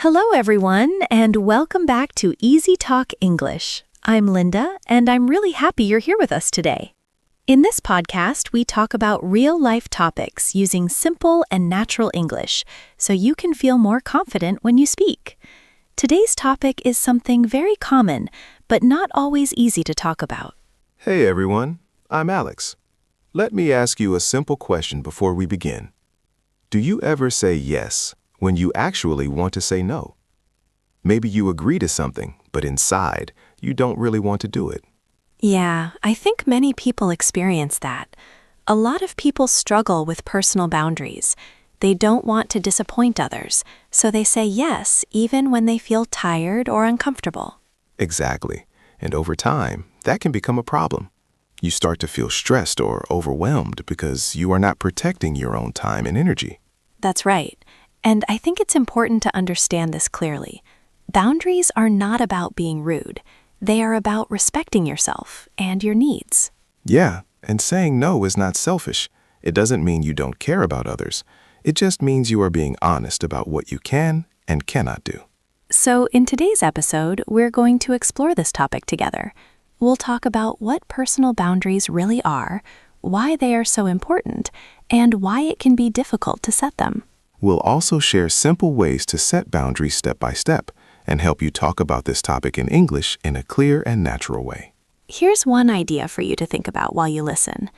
Hello, everyone, and welcome back to EasyTalk English. I'm Linda, and I'm really happy you're here with us today. In this podcast, we talk about real-life topics using simple and natural English, so you can feel more confident when you speak. Today's topic is something very common, but not always easy to talk about. Hey everyone, I'm Alex. Let me ask you a simple question before we begin. Do you ever say yes when you actually want to say no? Maybe you agree to something, but inside, you don't really want to do it. Yeah, I think many people experience that. A lot of people struggle with personal boundaries. They don't want to disappoint others, so they say yes even when they feel tired or uncomfortable. Exactly. And over time, that can become a problem. You start to feel stressed or overwhelmed because you are not protecting your own time and energy. That's right. And I think it's important to understand this clearly. Boundaries are not about being rude. They are about respecting yourself and your needs. Yeah, and saying no is not selfish. It doesn't mean you don't care about others. It just means you are being honest about what you can and cannot do. So in today's episode, we're going to explore this topic together. We'll talk about what personal boundaries really are, why they are so important, and why it can be difficult to set them. We'll also share simple ways to set boundaries step by step and help you talk about this topic in English in a clear and natural way. Here's one idea for you to think about while you listen.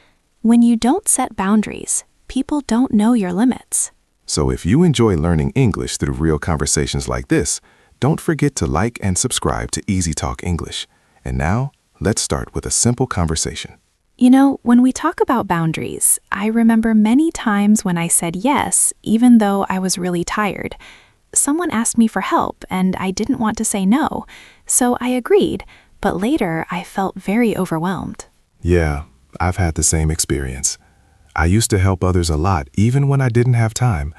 When you don't set boundaries, people don't know your limits. So if you enjoy learning English through real conversations like this, don't forget to like and subscribe to EasyTalk English. And now, let's start with a simple conversation. You know, when we talk about boundaries, I remember many times when I said yes, even though I was really tired. Someone asked me for help, and I didn't want to say no, so I agreed, but later I felt very overwhelmed. Yeah, I've had the same experience. I used to help others a lot, even when I didn't have time.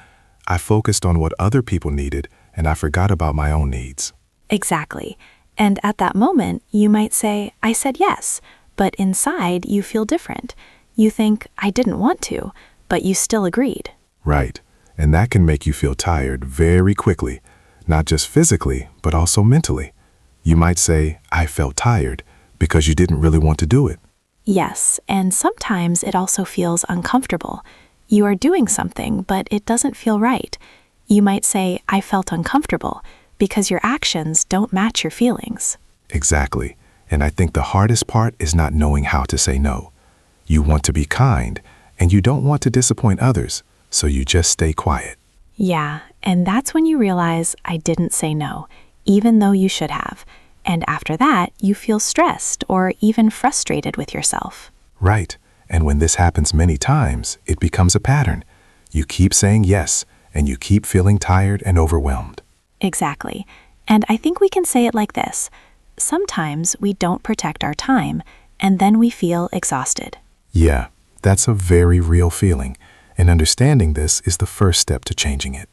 I focused on what other people needed, and I forgot about my own needs. Exactly. And at that moment, you might say, I said yes, but inside you feel different. You think, I didn't want to, but you still agreed. Right. And that can make you feel tired very quickly, not just physically, but also mentally. You might say, I felt tired, because you didn't really want to do it. Yes, and sometimes it also feels uncomfortable. You are doing something, but it doesn't feel right. You might say, I felt uncomfortable, because your actions don't match your feelings. Exactly. And I think the hardest part is not knowing how to say no. You want to be kind, and you don't want to disappoint others, so you just stay quiet. Yeah, and that's when you realize I didn't say no, even though you should have. And after that, you feel stressed or even frustrated with yourself. Right. And when this happens many times, it becomes a pattern. You keep saying yes, and you keep feeling tired and overwhelmed. Exactly. And I think we can say it like this. Sometimes we don't protect our time, and then we feel exhausted. Yeah, that's a very real feeling. And understanding this is the first step to changing it.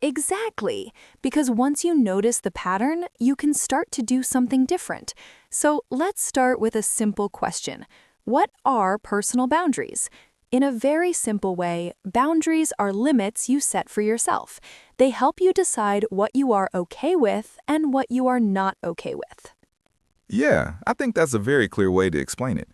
Exactly, because once you notice the pattern, you can start to do something different. So let's start with a simple question. What are personal boundaries? In a very simple way, boundaries are limits you set for yourself. They help you decide what you are okay with and what you are not okay with. Yeah, I think that's a very clear way to explain it.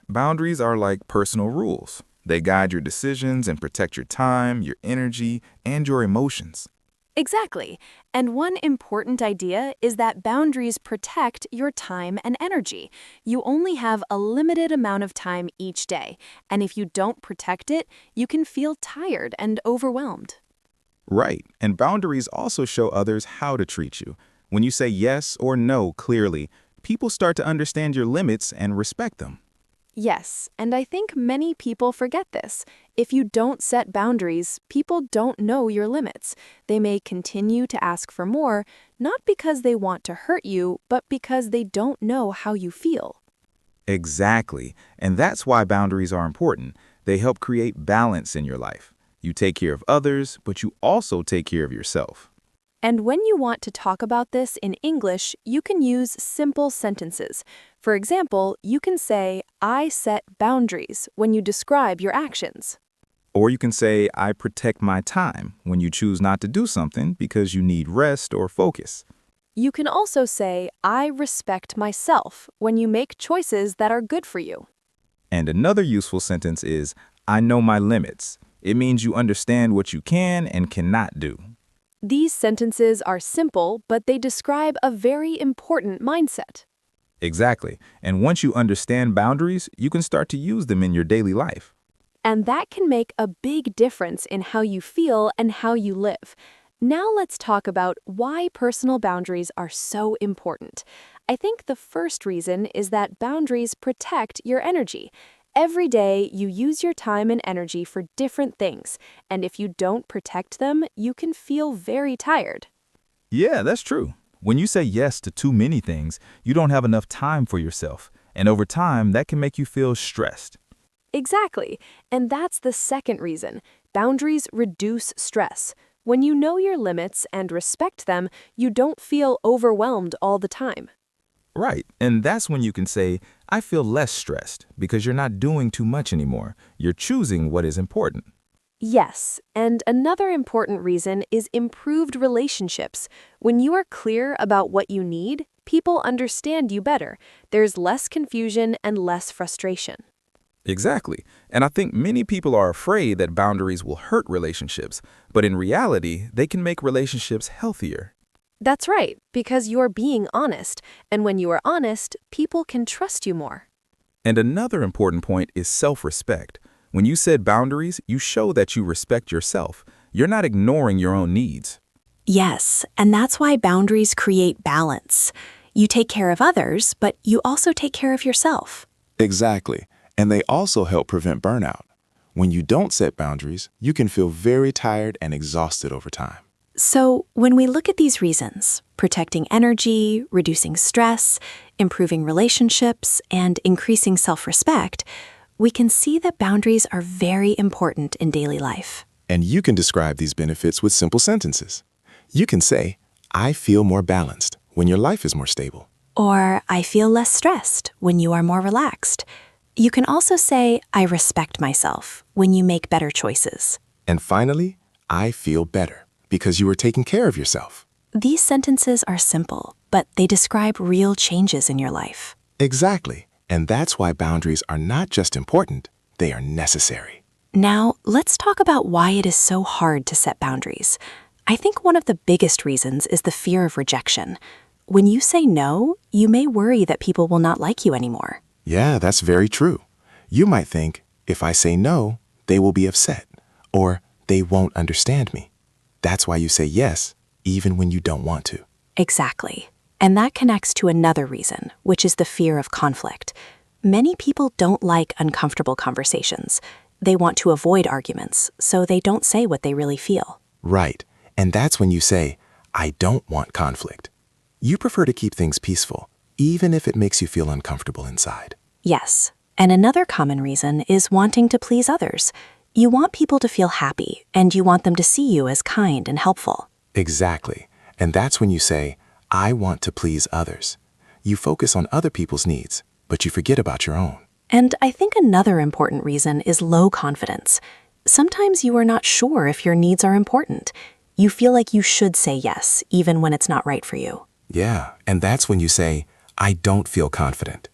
Boundaries are like personal rules. They guide your decisions and protect your time, your energy, and your emotions. Exactly. And one important idea is that boundaries protect your time and energy. You only have a limited amount of time each day, and if you don't protect it, you can feel tired and overwhelmed. Right, and boundaries also show others how to treat you. When you say yes or no clearly, people start to understand your limits and respect them. Yes, and I think many people forget this. If you don't set boundaries, people don't know your limits. They may continue to ask for more, not because they want to hurt you, but because they don't know how you feel. Exactly, and that's why boundaries are important. They help create balance in your life. You take care of others, but you also take care of yourself. And when you want to talk about this in English, you can use simple sentences. For example, you can say, I set boundaries when you describe your actions. Or you can say, I protect my time when you choose not to do something because you need rest or focus. You can also say, I respect myself when you make choices that are good for you. And another useful sentence is, I know my limits. It means you understand what you can and cannot do. These sentences are simple, but they describe a very important mindset. Exactly. And once you understand boundaries, you can start to use them in your daily life. And that can make a big difference in how you feel and how you live. Now let's talk about why personal boundaries are so important. I think the first reason is that boundaries protect your energy. Every day, you use your time and energy for different things, and if you don't protect them, you can feel very tired. Yeah, that's true. When you say yes to too many things, you don't have enough time for yourself. And over time, that can make you feel stressed. Exactly, and that's the second reason. Boundaries reduce stress. When you know your limits and respect them, you don't feel overwhelmed all the time. Right. And that's when you can say, I feel less stressed because you're not doing too much anymore. You're choosing what is important. Yes, and another important reason is improved relationships. When you are clear about what you need, people understand you better. There's less confusion and less frustration. Exactly. And I think many people are afraid that boundaries will hurt relationships, but in reality, they can make relationships healthier. That's right, because you're being honest, and when you are honest, people can trust you more. And another important point is self-respect. When you set boundaries, you show that you respect yourself. You're not ignoring your own needs. Yes, and that's why boundaries create balance. You take care of others, but you also take care of yourself. Exactly. And they also help prevent burnout. When you don't set boundaries, you can feel very tired and exhausted over time. So, when we look at these reasons, protecting energy, reducing stress, improving relationships, and increasing self-respect, we can see that boundaries are very important in daily life. And you can describe these benefits with simple sentences. You can say, I feel more balanced when your life is more stable. Or, I feel less stressed when you are more relaxed. You can also say, I respect myself when you make better choices. And finally, I feel better because you are taking care of yourself. These sentences are simple, but they describe real changes in your life. Exactly. And that's why boundaries are not just important, they are necessary. Now, let's talk about why it is so hard to set boundaries. I think one of the biggest reasons is the fear of rejection. When you say no, you may worry that people will not like you anymore. Yeah, that's very true. You might think, if I say no, they will be upset, or they won't understand me. That's why you say yes, even when you don't want to. Exactly. And that connects to another reason, which is the fear of conflict. Many people don't like uncomfortable conversations. They want to avoid arguments, so they don't say what they really feel. Right. And that's when you say, I don't want conflict. You prefer to keep things peaceful, even if it makes you feel uncomfortable inside. Yes. And another common reason is wanting to please others. You want people to feel happy, and you want them to see you as kind and helpful. Exactly. And that's when you say, I want to please others. You focus on other people's needs, but you forget about your own. And I think another important reason is low confidence. Sometimes you are not sure if your needs are important. You feel like you should say yes, even when it's not right for you. Yeah, and that's when you say, I don't feel confident.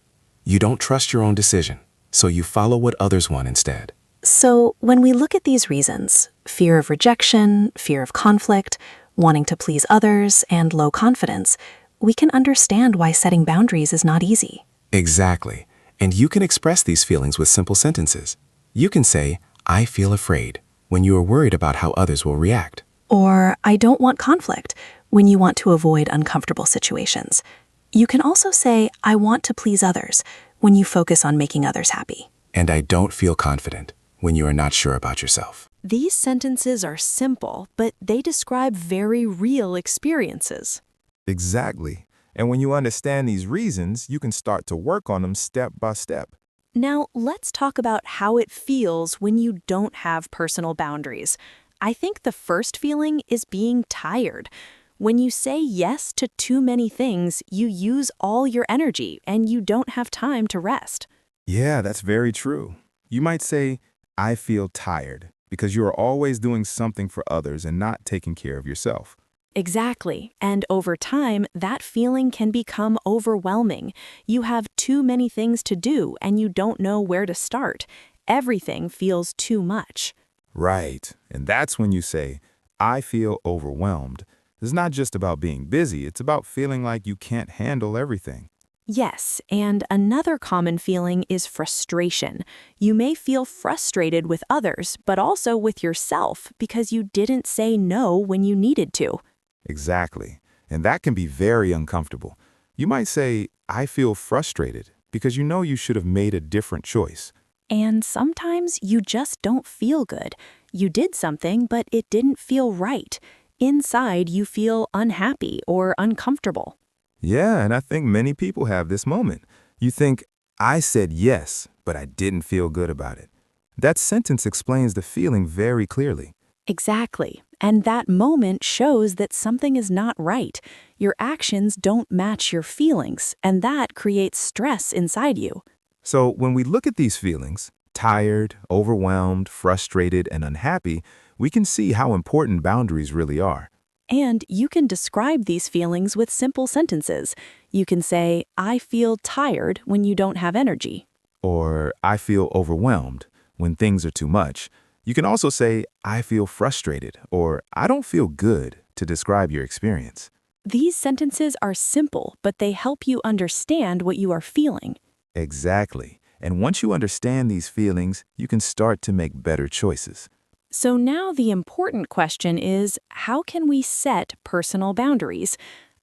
You don't trust your own decision, so you follow what others want instead. So when we look at these reasons, fear of rejection, fear of conflict, wanting to please others, and low confidence, we can understand why setting boundaries is not easy. Exactly. And you can express these feelings with simple sentences. You can say, I feel afraid, when you are worried about how others will react. Or, I don't want conflict, when you want to avoid uncomfortable situations. You can also say, I want to please others, when you focus on making others happy. And I don't feel confident, when you are not sure about yourself. These sentences are simple, but they describe very real experiences. Exactly. And when you understand these reasons, you can start to work on them step by step. Now, let's talk about how it feels when you don't have personal boundaries. I think the first feeling is being tired. When you say yes to too many things, you use all your energy and you don't have time to rest. Yeah, that's very true. You might say, I feel tired, because you are always doing something for others and not taking care of yourself. Exactly. And over time, that feeling can become overwhelming. You have too many things to do and you don't know where to start. Everything feels too much. Right. And that's when you say, I feel overwhelmed. It's not just about being busy, it's about feeling like you can't handle everything. Yes, and another common feeling is frustration. You may feel frustrated with others, but also with yourself because you didn't say no when you needed to. Exactly. And that can be very uncomfortable. You might say, I feel frustrated because you know you should have made a different choice. And sometimes you just don't feel good. You did something, but it didn't feel right. Inside, you feel unhappy or uncomfortable. Yeah, and I think many people have this moment. You think, I said yes, but I didn't feel good about it. That sentence explains the feeling very clearly. Exactly. And that moment shows that something is not right. Your actions don't match your feelings, and that creates stress inside you. So when we look at these feelings, tired, overwhelmed, frustrated, and unhappy, we can see how important boundaries really are. And you can describe these feelings with simple sentences. You can say, I feel tired when you don't have energy. Or, I feel overwhelmed when things are too much. You can also say, I feel frustrated, or I don't feel good to describe your experience. These sentences are simple, but they help you understand what you are feeling. Exactly. And once you understand these feelings, you can start to make better choices. So now the important question is, how can we set personal boundaries?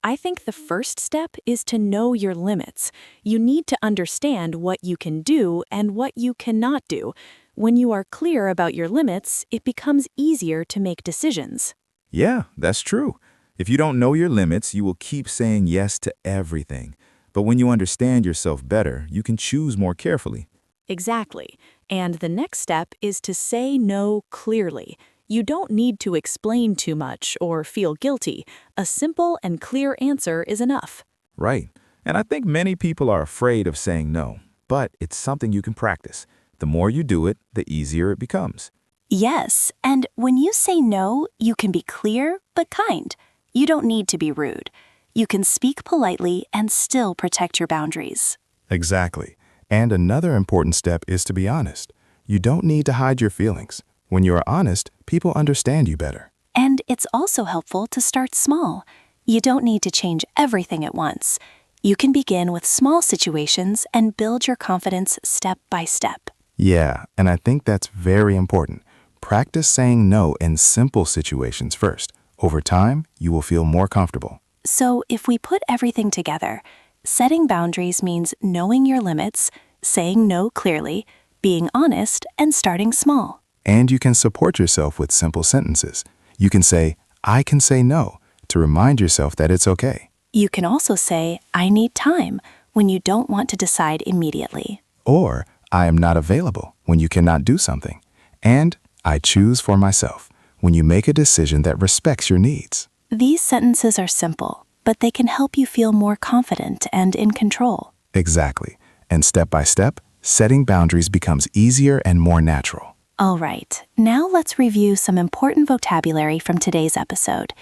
I think the first step is to know your limits. You need to understand what you can do and what you cannot do. When you are clear about your limits, it becomes easier to make decisions. Yeah, that's true. If you don't know your limits, you will keep saying yes to everything. But when you understand yourself better, you can choose more carefully. Exactly. And the next step is to say no clearly. You don't need to explain too much or feel guilty. A simple and clear answer is enough. Right. And I think many people are afraid of saying no, but it's something you can practice. The more you do it, the easier it becomes. Yes, and when you say no, you can be clear but kind. You don't need to be rude. You can speak politely and still protect your boundaries. Exactly. And another important step is to be honest. You don't need to hide your feelings. When you are honest, people understand you better. And it's also helpful to start small. You don't need to change everything at once. You can begin with small situations and build your confidence step by step. Yeah, and I think that's very important. Practice saying no in simple situations first. Over time, you will feel more comfortable. So if we put everything together, setting boundaries means knowing your limits, saying no clearly, being honest, and starting small. And you can support yourself with simple sentences. You can say, I can say no, to remind yourself that it's okay. You can also say, I need time, when you don't want to decide immediately. Or, I am not available, when you cannot do something. And, I choose for myself, when you make a decision that respects your needs. These sentences are simple, but they can help you feel more confident and in control. Exactly. And step by step, setting boundaries becomes easier and more natural. All right, now let's review some important vocabulary from today's episode.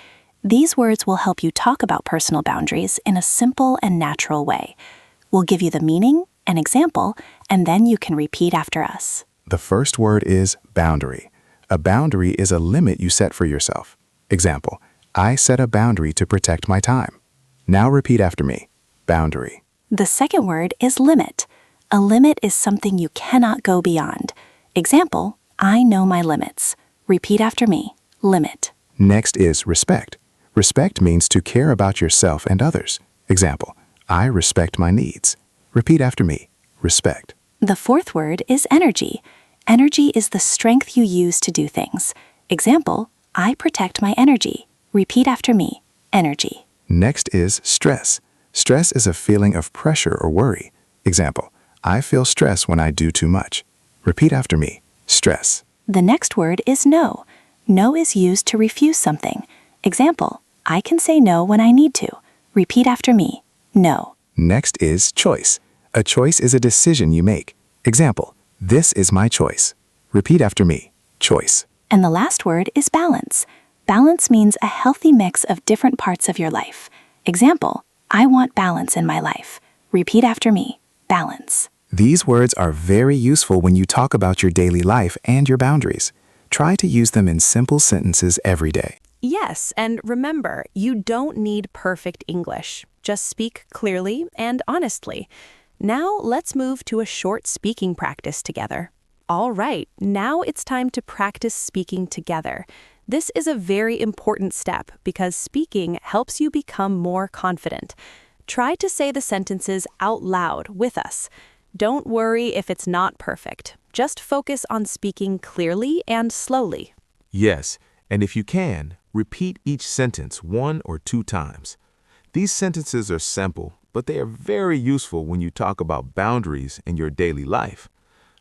These words will help you talk about personal boundaries in a simple and natural way. We'll give you the meaning, an example, and then you can repeat after us. The first word is boundary. A boundary is a limit you set for yourself. Example, I set a boundary to protect my time. Now repeat after me. Boundary. The second word is limit. A limit is something you cannot go beyond. Example, I know my limits. Repeat after me. Limit. Next is respect. Respect means to care about yourself and others. Example, I respect my needs. Repeat after me. Respect. The fourth word is energy. Energy is the strength you use to do things. Example, I protect my energy. Repeat after me. Energy. Next is stress. Stress is a feeling of pressure or worry. Example, I feel stress when I do too much. Repeat after me. Stress. The next word is no. No is used to refuse something. Example, I can say no when I need to. Repeat after me. No. Next is choice. A choice is a decision you make. Example, this is my choice. Repeat after me. Choice. And the last word is balance. Balance means a healthy mix of different parts of your life. Example, I want balance in my life. Repeat after me, balance. These words are very useful when you talk about your daily life and your boundaries. Try to use them in simple sentences every day. Yes, and remember, you don't need perfect English. Just speak clearly and honestly. Now let's move to a short speaking practice together. All right, now it's time to practice speaking together. This is a very important step because speaking helps you become more confident. Try to say the sentences out loud with us. Don't worry if it's not perfect. Just focus on speaking clearly and slowly. Yes, and if you can, repeat each sentence 1 or 2 times. These sentences are simple, but they are very useful when you talk about boundaries in your daily life.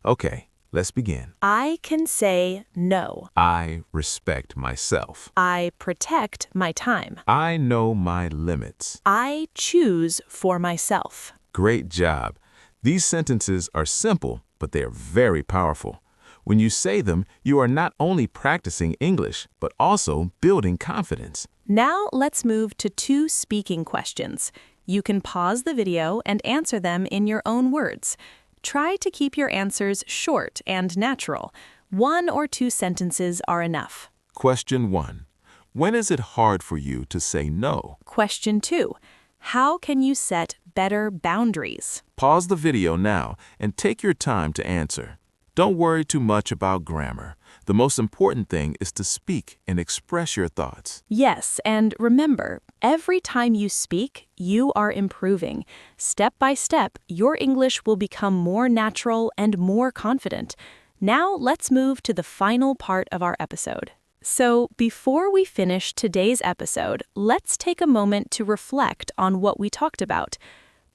Okay, let's begin. I can say no. I respect myself. I protect my time. I know my limits. I choose for myself. Great job. These sentences are simple, but they are very powerful. When you say them, you are not only practicing English, but also building confidence. Now let's move to 2 speaking questions. You can pause the video and answer them in your own words. Try to keep your answers short and natural. 1 or 2 sentences are enough. Question 1. When is it hard for you to say no? Question 2. How can you set better boundaries? Pause the video now and take your time to answer. Don't worry too much about grammar. The most important thing is to speak and express your thoughts. Yes, and remember, every time you speak, you are improving. Step by step, your English will become more natural and more confident. Now let's move to the final part of our episode. So, before we finish today's episode, let's take a moment to reflect on what we talked about.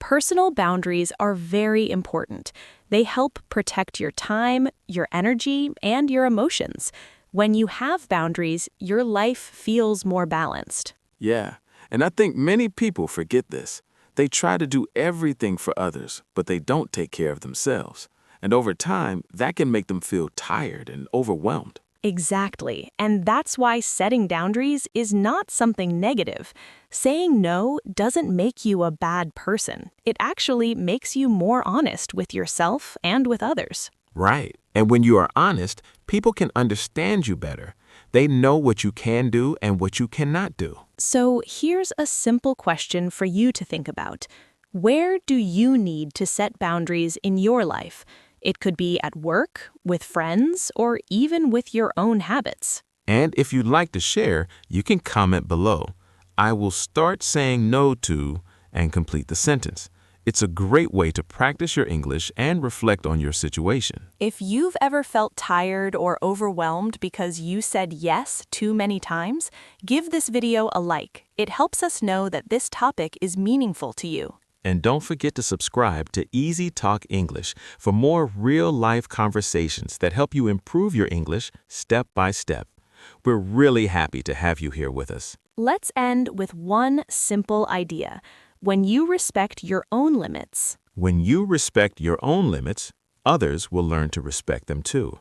Personal boundaries are very important. They help protect your time, your energy, and your emotions. When you have boundaries, your life feels more balanced. Yeah, and I think many people forget this. They try to do everything for others, but they don't take care of themselves. And over time, that can make them feel tired and overwhelmed. Exactly, and that's why setting boundaries is not something negative. Saying no doesn't make you a bad person. It actually makes you more honest with yourself and with others. Right. And when you are honest, people can understand you better. They know what you can do and what you cannot do. So here's a simple question for you to think about. Where do you need to set boundaries in your life? It could be at work, with friends, or even with your own habits. And if you'd like to share, you can comment below. I will start saying no to and complete the sentence. It's a great way to practice your English and reflect on your situation. If you've ever felt tired or overwhelmed because you said yes too many times, give this video a like. It helps us know that this topic is meaningful to you. And don't forget to subscribe to EasyTalk English for more real-life conversations that help you improve your English step by step. We're really happy to have you here with us. Let's end with one simple idea. When you respect your own limits, When you respect your own limits, others will learn to respect them too.